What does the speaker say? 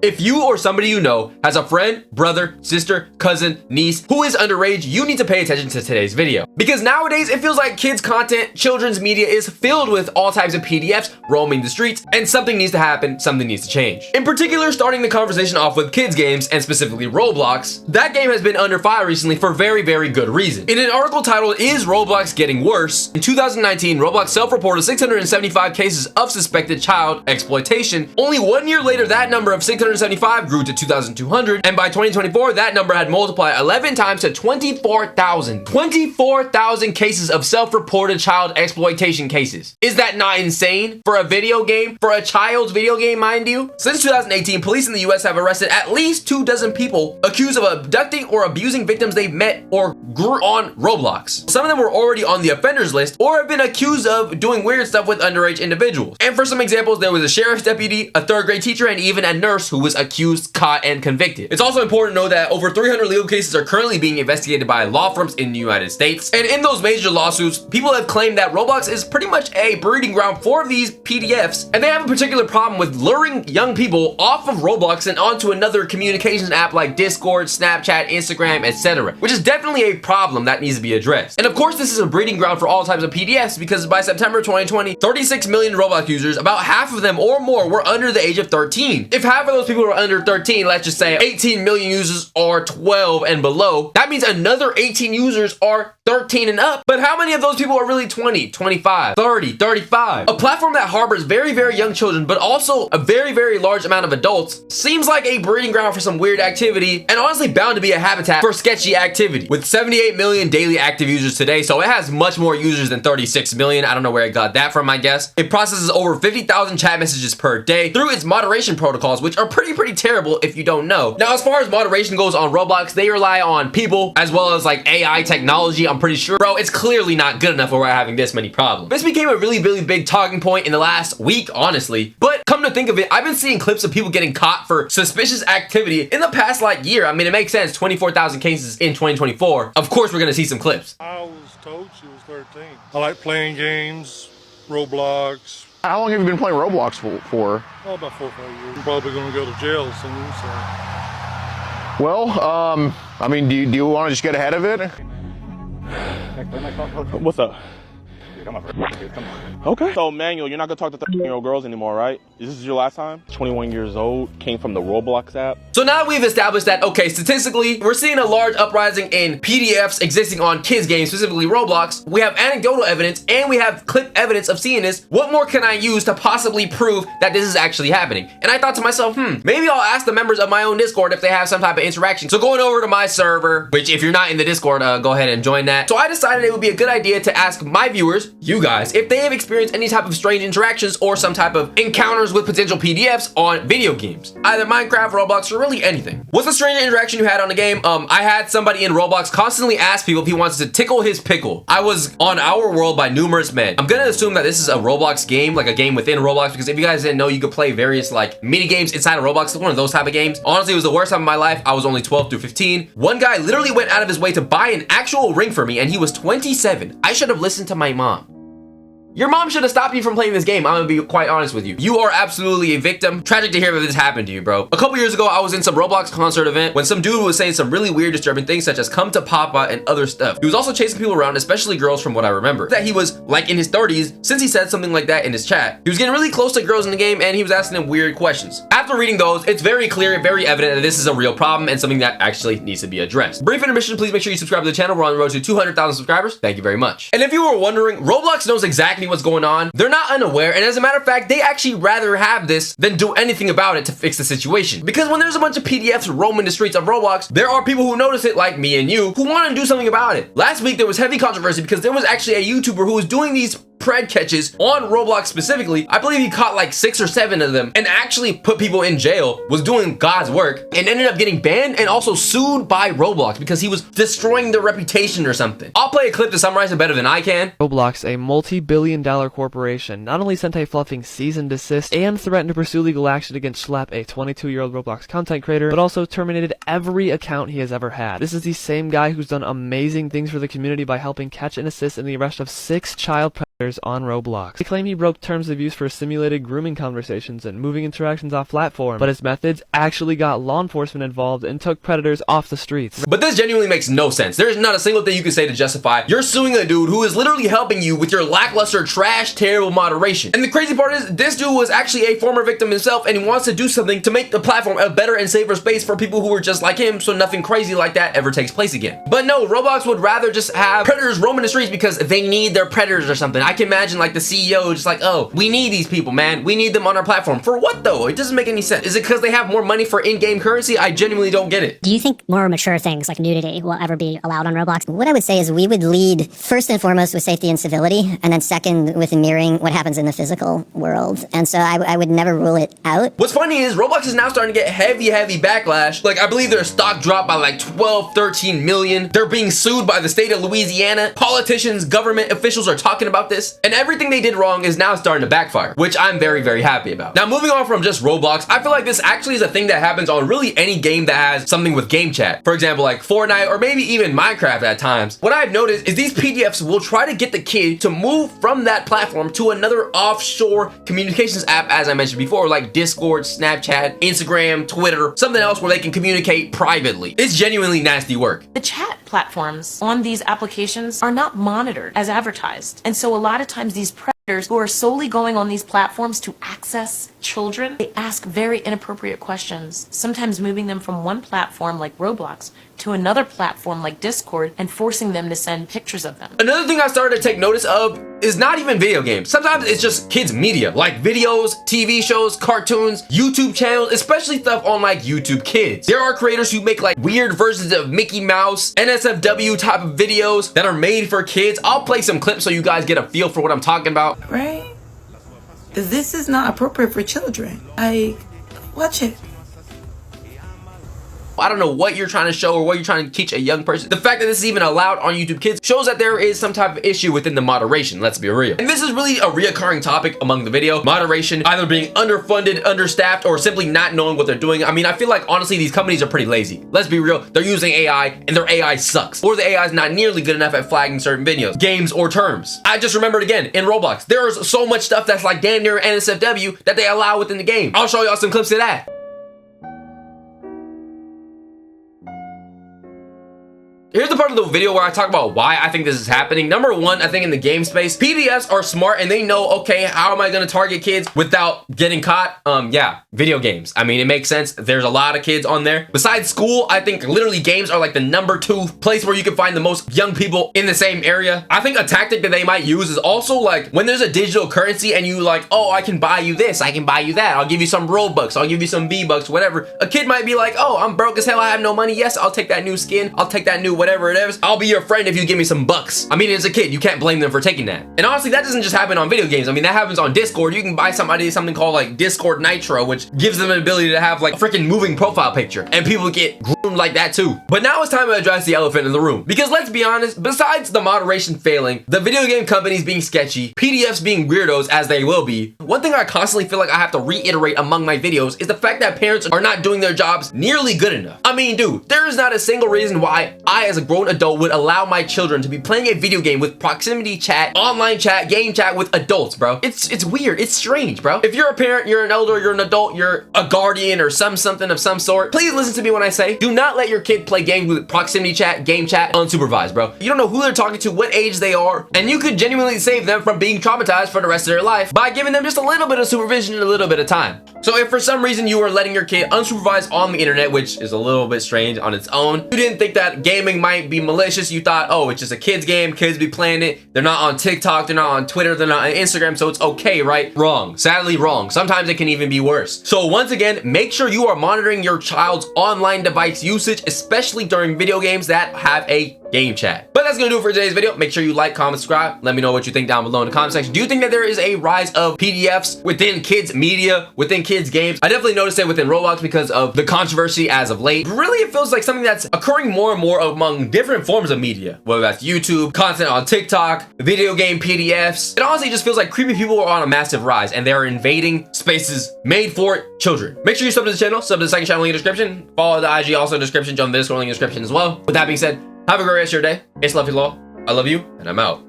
If you or somebody you know has a friend, brother, sister, cousin, niece who is underage, you need to pay attention to today's video. Because nowadays it feels like kids content, children's media is filled with all types of PDFs roaming the streets, and something needs to happen, something needs to change. In particular, starting the conversation off with kids games, and specifically Roblox, that game has been under fire recently for very, very good reason. In an article titled, "Is Roblox Getting Worse?" in 2019, Roblox self-reported 675 cases of suspected child exploitation. Only 1 year later, that number of 675 grew to 2,200, and by 2024, that number had multiplied 11 times to 24,000. 24,000 cases of self-reported child exploitation cases. Is that not insane? For a video game? For a child's video game, mind you? Since 2018, police in the US have arrested at least 24 people accused of abducting or abusing victims they've met or grew on Roblox. Some of them were already on the offenders list or have been accused of doing weird stuff with underage individuals. And for some examples, there was a sheriff's deputy, a third grade teacher, and even a nurse who was accused, caught, and convicted. It's also important to know that over 300 legal cases are currently being investigated by law firms in the United States. And in those major lawsuits, people have claimed that Roblox is pretty much a breeding ground for these PDFs, and they have a particular problem with luring young people off of Roblox and onto another communications app like Discord, Snapchat, Instagram, etc., which is definitely a problem that needs to be addressed. And of course, this is a breeding ground for all types of PDFs because by September 2020, 36 million Roblox users, about half of them or more, were under the age of 13. If half of those people were under 13, let's just say 18 million users are 12 and below, that means another 18 users are 13 and up. But how many of those people are really 20, 25, 30, 35? A platform that harbors very, very young children, but also a very, very large amount of adults, seems like a breeding ground for some weird activity, and honestly bound to be a habitat for sketchy activity. With 78 million daily active users today, so it has much more users than 36 million. I don't know where it got that from, I guess. It processes over 50,000 chat messages per day through its moderation protocols, which are pretty terrible if you don't know. Now, as far as moderation goes on Roblox, they rely on people as well as like AI technology, I'm pretty sure. Bro, it's clearly not good enough where we're having this many problems. This became a really big talking point in the last week, honestly. But come to think of it, I've been seeing clips of people getting caught for suspicious activity in the past like year. I mean, it makes sense, 24,000 cases in 2024. Of course, we're gonna see some clips. I was told she was 13. I like playing games, Roblox. How long have you been playing Roblox for? Oh, about 4 or 5 years. I'm probably going to go to jail soon, so. Well, I mean, do you want to just get ahead of it? What's up? Okay. So, Manuel, you're not gonna talk to 13-year-old girls anymore, right? This is your last time? 21 years old, came from the Roblox app. So now that we've established that, okay, statistically, we're seeing a large uprising in PDFs existing on kids games, specifically Roblox. We have anecdotal evidence and we have clip evidence of seeing this. What more can I use to possibly prove that this is actually happening? And I thought to myself, maybe I'll ask the members of my own Discord if they have some type of interaction. So going over to my server, which if you're not in the Discord, go ahead and join that. So I decided it would be a good idea to ask my viewers, you guys, if they have experienced any type of strange interactions or some type of encounters with potential PDFs on video games, either Minecraft, Roblox, or really anything. What's the strange interaction you had on the game? I had somebody in Roblox constantly ask people if he wants to tickle his pickle. I was on Our World by Numerous Men. I'm gonna assume that this is a Roblox game, like a game within Roblox, because if you guys didn't know, you could play various like mini games inside of Roblox. It's one of those type of games. Honestly, it was the worst time of my life. I was only 12 through 15. One guy literally went out of his way to buy an actual ring for me, and he was 27. I should have listened to my mom. Your mom should have stopped you from playing this game. I'm gonna be quite honest with you. You are absolutely a victim. Tragic to hear that this happened to you, bro. A couple years ago, I was in some Roblox concert event when some dude was saying some really weird, disturbing things such as "come to Papa" and other stuff. He was also chasing people around, especially girls from what I remember. That he was like in his 30s since he said something like that in his chat. He was getting really close to girls in the game and he was asking them weird questions. After reading those, it's very clear, very evident that this is a real problem and something that actually needs to be addressed. Brief intermission, please make sure you subscribe to the channel. We're on the road to 200,000 subscribers. Thank you very much. And if you were wondering, Roblox knows exactly what's going on. They're not unaware, and as a matter of fact, they actually rather have this than do anything about it to fix the situation. Because when there's a bunch of PDFs roaming the streets of Roblox, there are people who notice it, like me and you, who want to do something about it. Last week, there was heavy controversy because there was actually a YouTuber who was doing these pred catches on Roblox specifically. I believe he caught like 6 or 7 of them and actually put people in jail, was doing God's work, and ended up getting banned and also sued by Roblox because he was destroying their reputation or something. I'll play a clip to summarize it better than I can. Roblox, a multi-billion-dollar corporation, not only sent a fluffing cease and desist and threatened to pursue legal action against Schlep, a 22-year-old Roblox content creator, but also terminated every account he has ever had. This is the same guy who's done amazing things for the community by helping catch and assist in the arrest of 6 child on Roblox. They claim he broke terms of use for simulated grooming conversations and moving interactions off platform, but his methods actually got law enforcement involved and took predators off the streets. But this genuinely makes no sense. There's not a single thing you can say to justify you're suing a dude who is literally helping you with your lackluster, trash, terrible moderation. And the crazy part is, this dude was actually a former victim himself, and he wants to do something to make the platform a better and safer space for people who are just like him, so nothing crazy like that ever takes place again. But no, Roblox would rather just have predators roaming the streets because they need their predators or something. I can imagine like the CEO just like, oh, we need these people, man. We need them on our platform. For what though? It doesn't make any sense. Is it because they have more money for in-game currency? I genuinely don't get it. Do you think more mature things like nudity will ever be allowed on Roblox? What I would say is we would lead first and foremost with safety and civility, and then second with mirroring what happens in the physical world. And so I would never rule it out. What's funny is Roblox is now starting to get heavy backlash. Like, I believe their stock dropped by like 12, 13 million. They're being sued by the state of Louisiana. Politicians, government officials are talking about this, and everything they did wrong is now starting to backfire, which I'm very, very happy about. Now, moving on from just Roblox, I feel like this actually is a thing that happens on really any game that has something with game chat. For example, like Fortnite or maybe even Minecraft at times. What I've noticed is these PDFs will try to get the kid to move from that platform to another offshore communications app, as I mentioned before, like Discord, Snapchat, Instagram, Twitter, something else where they can communicate privately. It's genuinely nasty work. The chat platforms on these applications are not monitored as advertised. And so a lot of times these predators who are solely going on these platforms to access children, they ask very inappropriate questions, sometimes moving them from one platform like Roblox to another platform like Discord and forcing them to send pictures of them. Another thing I started to take notice of is not even video games. Sometimes it's just kids media, like videos, TV shows, cartoons, YouTube channels, especially stuff on like YouTube Kids. There are creators who make like weird versions of Mickey Mouse, NSFW type of videos that are made for kids. I'll play some clips so you guys get a feel for what I'm talking about. Right? This is not appropriate for children. Watch it. I don't know what you're trying to show or what you're trying to teach a young person. The fact that this is even allowed on YouTube Kids shows that there is some type of issue within the moderation, let's be real. And this is really a reoccurring topic among the video. Moderation, either being underfunded, understaffed, or simply not knowing what they're doing. I mean, I feel like honestly these companies are pretty lazy. Let's be real, they're using AI and their AI sucks. Or the AI is not nearly good enough at flagging certain videos, games, or terms. I just remembered again, in Roblox, there's so much stuff that's like damn near NSFW that they allow within the game. I'll show y'all some clips of that. Here's the part of the video where I talk about why I think this is happening. Number one, I think in the game space, PDFs are smart and they know, okay, how am I gonna target kids without getting caught? Yeah, video games. I mean, it makes sense. There's a lot of kids on there. Besides school, I think literally games are like the number 2 place where you can find the most young people in the same area. I think a tactic that they might use is also like when there's a digital currency and you like, oh, I can buy you this, I can buy you that. I'll give you some Robux, I'll give you some V-Bucks, whatever. A kid might be like, oh, I'm broke as hell, I have no money. Yes, I'll take that new skin. I'll take that new whatever it is. I'll be your friend if you give me some bucks. I mean, as a kid, you can't blame them for taking that. And honestly, that doesn't just happen on video games. I mean, that happens on Discord. You can buy somebody something called like Discord Nitro, which gives them an ability to have like a freaking moving profile picture. And people get groomed like that too. But now it's time to address the elephant in the room. Because let's be honest, besides the moderation failing, the video game companies being sketchy, PDFs being weirdos as they will be, one thing I constantly feel like I have to reiterate among my videos is the fact that parents are not doing their jobs nearly good enough. I mean, dude, there is not a single reason why I as a grown adult would allow my children to be playing a video game with proximity chat, online chat, game chat with adults, bro. It's weird. It's strange, bro. If you're a parent, you're an elder, you're an adult, you're a guardian or something of some sort, please listen to me when I say, do not let your kid play games with proximity chat, game chat, unsupervised, bro. You don't know who they're talking to, what age they are, and you could genuinely save them from being traumatized for the rest of their life by giving them just a little bit of supervision and a little bit of time. So if for some reason you are letting your kid unsupervised on the internet, which is a little bit strange on its own, you didn't think that gaming might be malicious, you thought, oh, it's just a kid's game, kids be playing it, they're not on TikTok, they're not on Twitter, they're not on Instagram, so it's okay, right? Wrong. Sadly wrong. Sometimes it can even be worse. So once again, make sure you are monitoring your child's online device usage, especially during video games that have a game chat. But that's gonna do it for today's video. Make sure you like, comment, subscribe. Let me know what you think down below in the comment section. Do you think that there is a rise of PDFs within kids media, within kids games? I definitely noticed it within Roblox because of the controversy as of late. Really, it feels like something that's occurring more and more among different forms of media, whether that's YouTube, content on TikTok, video game PDFs. It honestly just feels like creepy people are on a massive rise and they're invading spaces made for children. Make sure you sub to the channel, sub to the second channel link in the description, follow the IG also in the description, join the Discord link in the description as well. With that being said, have a great rest of your day. It's Love You Law. I love you, and I'm out.